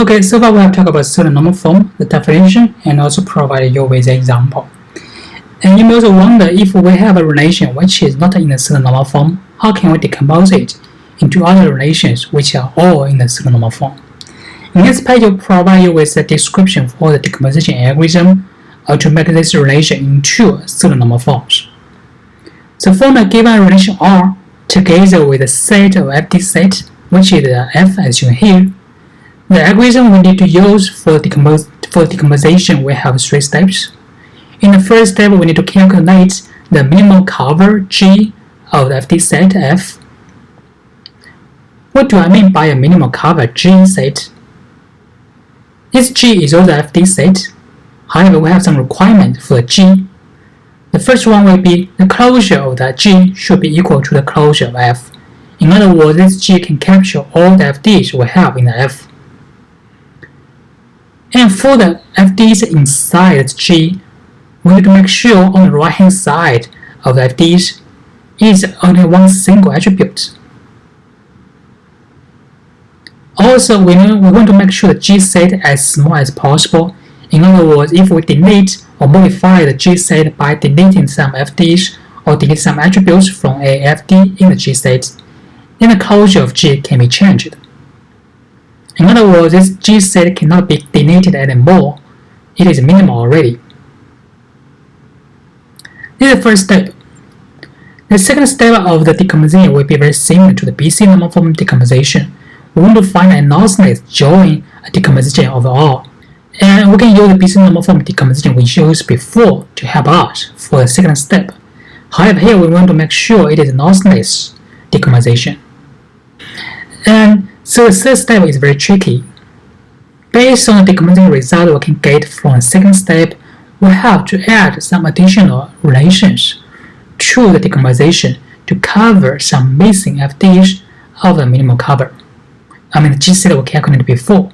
Okay, so far we have talked about certain normal form, the definition, and also provided you with an example. And you may also wonder, if we have a relation which is not in the certain normal form, how can we decompose it into other relations which are all in the certain normal form? In this page, will provide you with a description for the decomposition algorithm to make this relation into certain normal forms. So from a given relation R, together with a set of FD set, which is the F as shown here, the algorithm we need to use for decomposition we have 3 steps. In the first step, we need to calculate the minimal cover G of the FD set F. What do I mean by a minimal cover G set? This G is also FD set. However, we have some requirements for the G. The first one will be the closure of the G should be equal to the closure of F. In other words, this G can capture all the FDs we have in the F. And for the FDs inside G, we need to make sure on the right hand side of the FDs is only one single attribute. Also, we want to make sure the G set as small as possible. In other words, if we delete or modify the G set by deleting some FDs or delete some attributes from a FD in the G set, then the closure of G can be changed. In other words, this G set cannot be deleted anymore. It is minimal already. This is the first step. The second step of the decomposition will be very similar to the BC normal form decomposition. We want to find a lossless join decomposition of R. And we can use the BC normal form decomposition we used before to help us for the second step. However, here we want to make sure it is lossless decomposition. And so the third step is very tricky. Based on the decomposition result we can get from the second step, we have to add some additional relations to the decomposition to cover some missing FDs of the minimal cover. The G set we calculated before.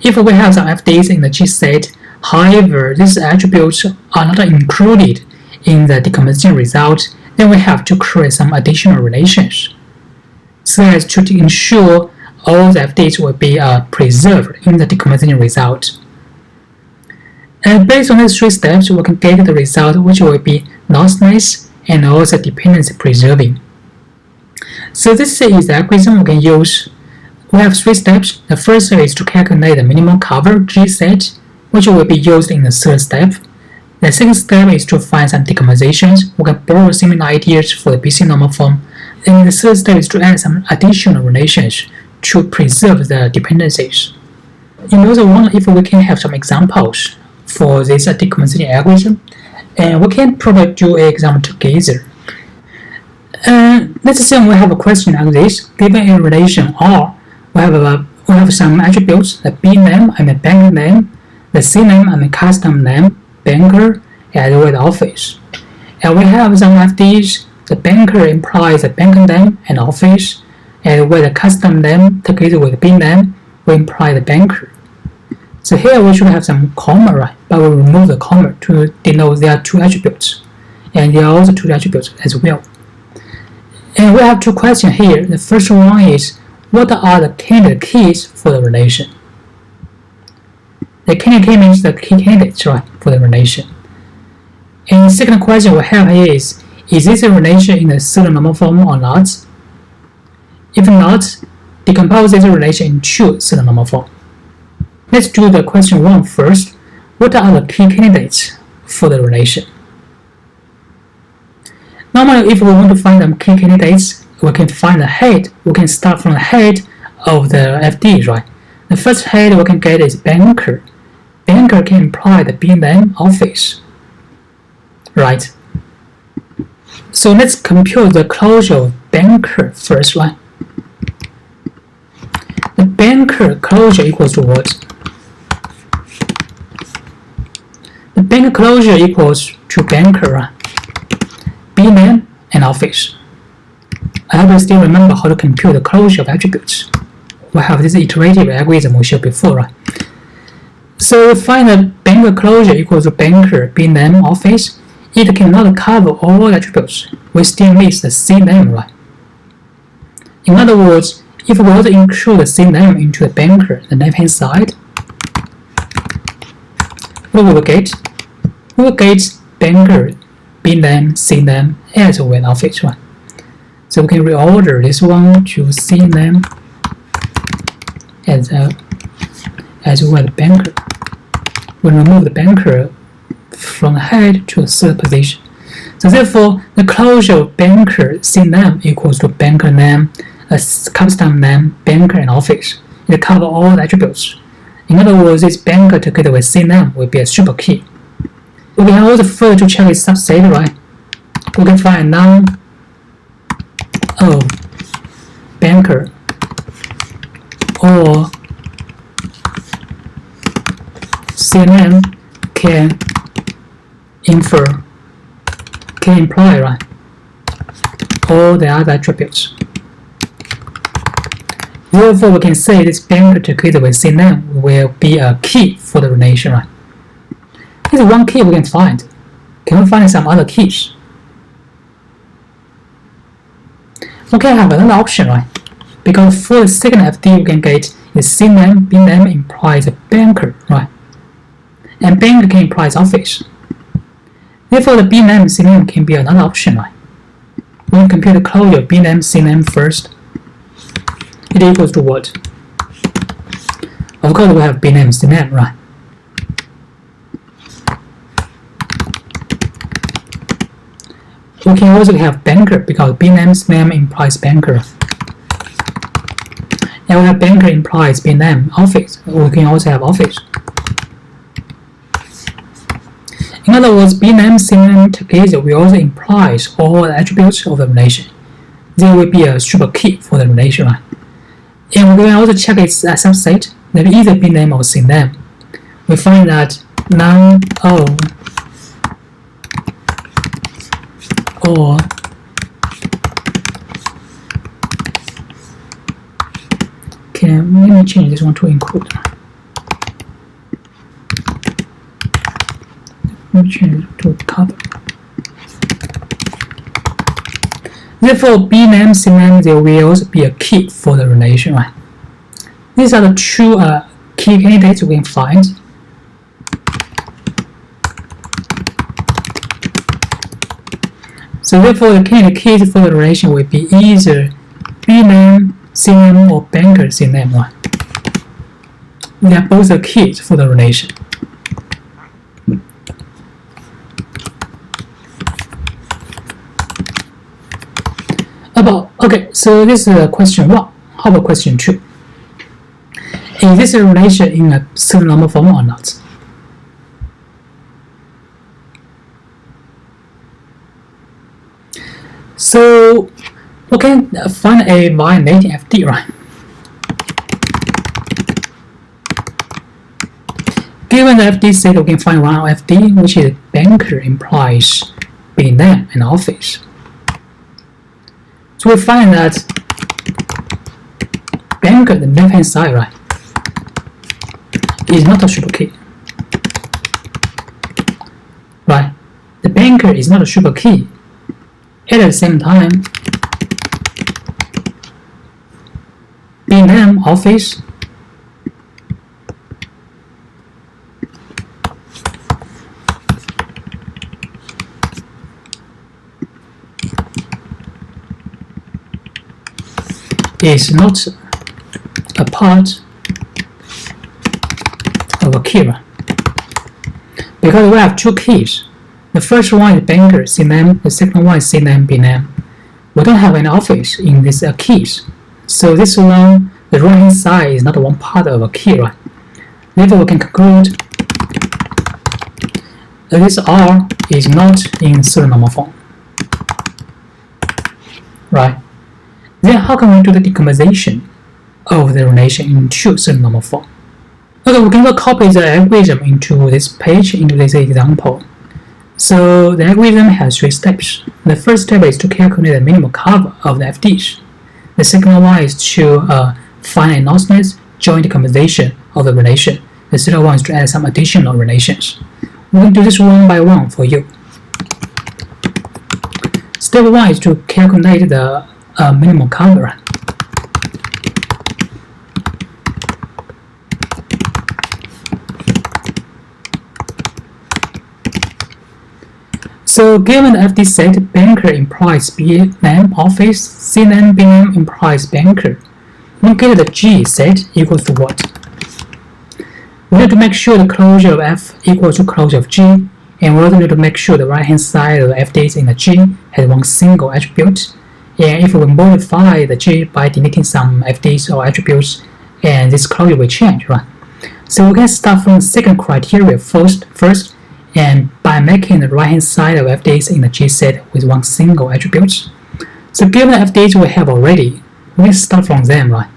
If we have some FDs in the G set, however, these attributes are not included in the decomposition result, then we have to create some additional relations so as to ensure all the FDs will be preserved in the decomposition result. And based on these 3 steps, we can get the result which will be lossless and also dependency preserving. So this is the algorithm we can use. We have 3 steps. The first is to calculate the minimum cover G set, which will be used in the third step. The second step is to find some decompositions. We can borrow similar ideas for the BC normal form. And the third step is to add some additional relations to preserve the dependencies. You may also wonder if we can have some examples for this decomposition algorithm, and we can probably do an example together. Let's assume we have a question like this. Given a relation R, we have some attributes: the B name and the bank name, the C name and the custom name, banker, as well as office. And we have some FDs. The banker implies the bank name and office, and with the custom name together with the B name, we imply the banker. So here we should have some comma, right? But we remove the comma to denote there are 2 attributes, and there are also 2 attributes as well. And we have 2 questions here. The first one is, what are the candidate keys for the relation? The candidate key means the key candidates, right, for the relation. And the second question we have here is this a relation in the certain normal form or not? If not, decompose this relation into certain normal form. Let's do the question 1 first. What are the key candidates for the relation? Normally, if we want to find the key candidates, we can find the head. We can start from the head of the FD, right? The first head we can get is banker. Banker can imply the B name, office, right? So let's compute the closure of banker first, right? The banker closure equals to what? The banker closure equals to banker, right? B name and office. I hope you still remember how to compute the closure of attributes. We have this iterative algorithm we showed before, right? So we find that banker closure equals to banker, B name, office. It cannot cover all attributes. We still miss the C name, right? In other words, If we also include the CNAME into the banker, the left-hand side, what we will get? We will get banker, bname, CNAME as well office, right? So we can reorder this one to CNAME as well banker. We'll remove the banker from the head to the third position. So therefore, the closure of banker CNAME equals to banker name, custom name, banker, and office. It covers all the attributes. In other words, this banker together with CNAME will be a super key. We can also further check its subset, right? We can find none of banker or CNAME can imply, right, all the other attributes. Therefore, we can say this banker together with CNAME will be a key for the relation, right? This is one key we can find. Can we find some other keys? We can have another option, right? Because for the second FD, we can get the CNAME, bname implies a banker, right? And banker can imply office. Therefore, the bname, CNAME can be another option, right? We can compute the closure bname, CNAME first. It equals to what? Of course, we have bname, CNAME, right? We can also have banker because bname, CNAME implies banker. And we have banker implies bname, office. We can also have office. In other words, bname, CNAME together will also implies all the attributes of the relation. There will be a super key for the relation, right? And we can also check its subset, that either bname or CNAME. We find that none of or let me change this one to include. Let me change it to cover. Therefore, bname, CNAME, there will also be a key for the relation, right? These are the two key candidates we can find. So therefore, the candidate keys for the relation will be either bname, CNAME, or banker, CNAME, right? They are both the keys for the relation. Okay, so this is question 1. How about question 2? Is this a relation in a certain normal form or not? So we can find a violating FD, right? Given the FD set, we can find one FD, which is banker implies bname and office. So we find that banker, the left-hand side, right, is not a super key. Right? The banker is not a super key. At the same time, bname, office, is not a part of a key, because we have two keys. The first one is banker, CNAME, the second one is CNAME, bname. We don't have an office in these keys, so this one, the right-hand side is not one part of a key, right? Therefore, we can conclude that this R is not in certain normal form, right? Then how can we do the decomposition of the relation into certain normal form? Okay, we can copy the algorithm into this page, into this example. So the algorithm has 3 steps. The first step is to calculate the minimal cover of the FDs. The second one is to find a nonsense joint decomposition of the relation. The third one is to add some additional relations. We will do this one by one for you. Step 1 is to calculate the minimum cover. So given the FD set, banker implies B name office, C name B name implies banker. We get the G set equals to what? We need to make sure the closure of F equals to closure of G, and we also need to make sure the right hand side of the FDs in the G has one single attribute. And if we modify the G by deleting some FDs or attributes, and this closure will change, right? So we can start from the second criteria first, and by making the right hand side of FDs in the G set with one single attribute. So given the FDs we have already, we can start from them, right?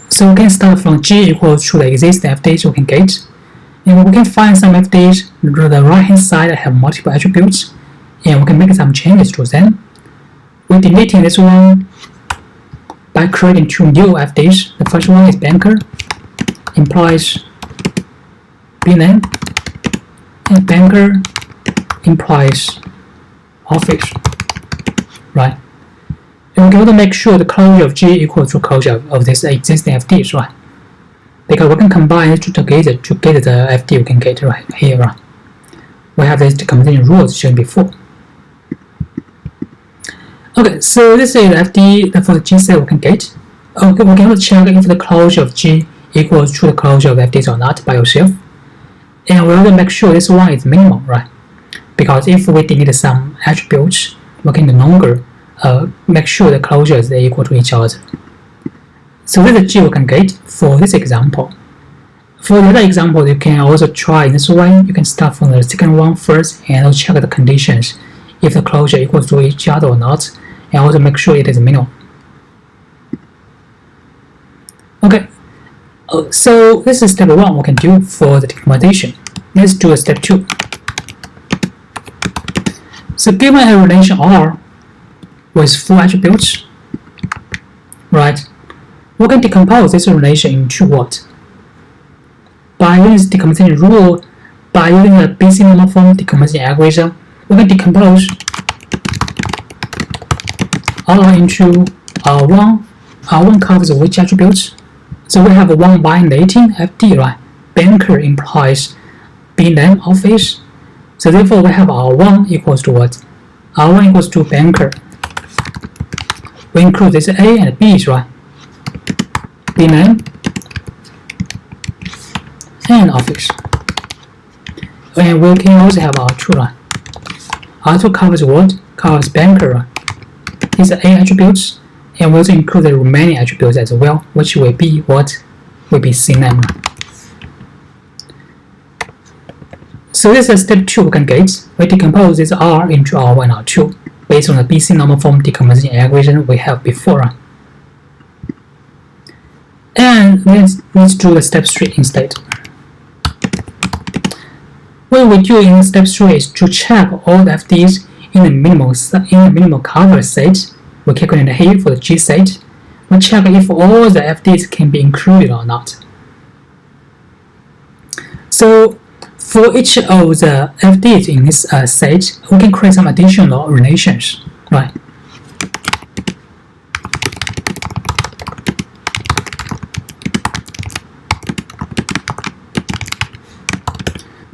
So we can start from G equals to the existing FDs we can get, and we can find some FDs on the right hand side that have multiple attributes, and we can make some changes to them. We're deleting this one by creating two new FDs. The first one is banker, implies B name, and banker implies office, right? And we can also make sure the closure of G equals to closure of this existing FDs, right? Because we can combine it together to get the FD we can get right here, right? We have this decomposition rules shown before. Okay, so this is the FD for the G set we can get. Okay, we can also check if the closure of G equals to the closure of FDs or not by yourself. And we also make sure this one is minimum, right? Because if we delete some attributes, we can no longer make sure the closures are equal to each other. So this is the G we can get for this example. For the other example, you can also try this way. You can start from the second one first and also check the conditions if the closure equals to each other or not, and also make sure it is minimum. Okay, so this is step 1 we can do for the decomposition. Let's do a step 2. So given a relation R with 4 attributes, right, we can decompose this relation into what? By using this decomposition rule, by using the BC normal form decomposition algorithm, we can decompose R into R1. R1 covers which attributes? So we have one violating FD, right? Banker implies B name office. So therefore we have R1 equals to what? R1 equals to banker. We include this A and B, right? B name and office. And we can also have R2, right? R2 covers what? Covers banker, right? These are A attributes, and we also include the remaining attributes as well, which will be what? Will be C name. So this is step 2 we can get. We decompose this R into R1 and R2 based on the BC normal form decomposition algorithm we have before. And let's do the step 3 instead. What we do in step 3 is to check all the FDs in the minimal cover set we calculate here for the G set. We check if all the FDs can be included or not. So for each of the FDs in this set, we can create some additional relations, right?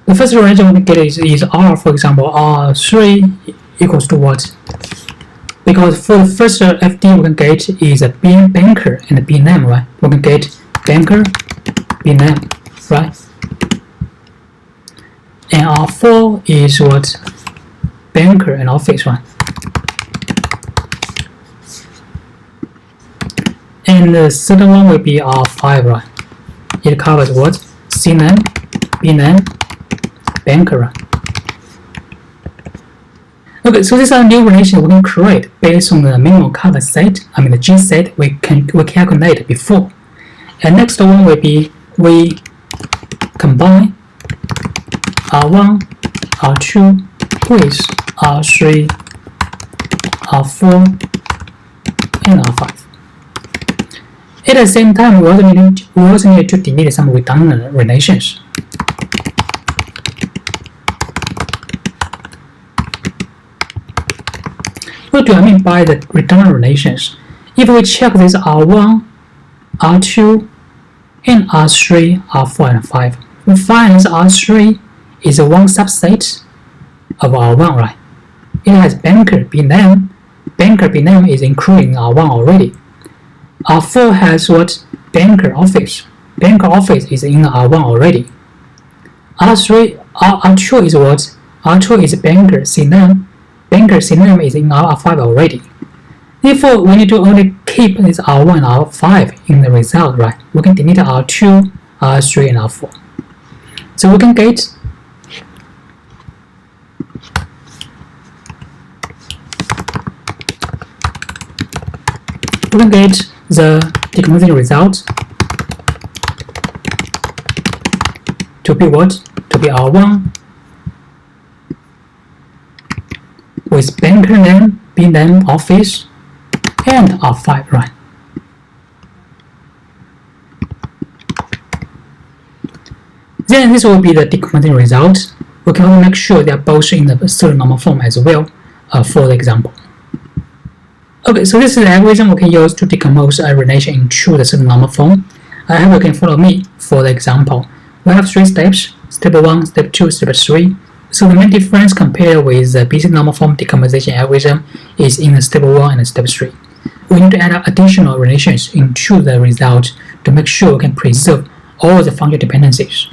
The first relation we get is R, for example, R3 equals to what? Because for the first FD we can get is a banker and a B name, right? We can get banker, B name, right? And R4 is what? Banker and office, right? And the second one will be R5, right? It covers what? C name, B name, banker, right? Okay, so these are new relations we can create based on the minimal cover set, the G set we calculated before. And next one will be we combine R1, R2 with R3, R4, and R5. At the same time, we also need to delete some redundant relations. What do I mean by the redundant relations? If we check this R1, R2, and R3, R4, and 5, we find this R3 is one subset of R1, right? It has banker B name. Banker B name is included in R1 already. R4 has what? Banker office. Banker office is in R1 already. R2 is what? R2 is banker C name. Banker C name is in R5 already. Therefore, we need to only keep this R1 and R5 in the result, right? We can delete R2, R3, and R4. So we can get the decomposition result to be what? To be R1 with banker name, B name, office, and R5, right? Then this will be the decomposition result. We can only make sure they are both in the pseudo-normal form as well for the example. Okay, so this is the algorithm we can use to decompose a relation into the pseudo-normal form. I hope you can follow me for the example. We have 3 steps: step 1, step 2, step 3. So the main difference compared with the BC normal form decomposition algorithm is in the step 1 and step 3. We need to add additional relations into the result to make sure we can preserve all the function dependencies.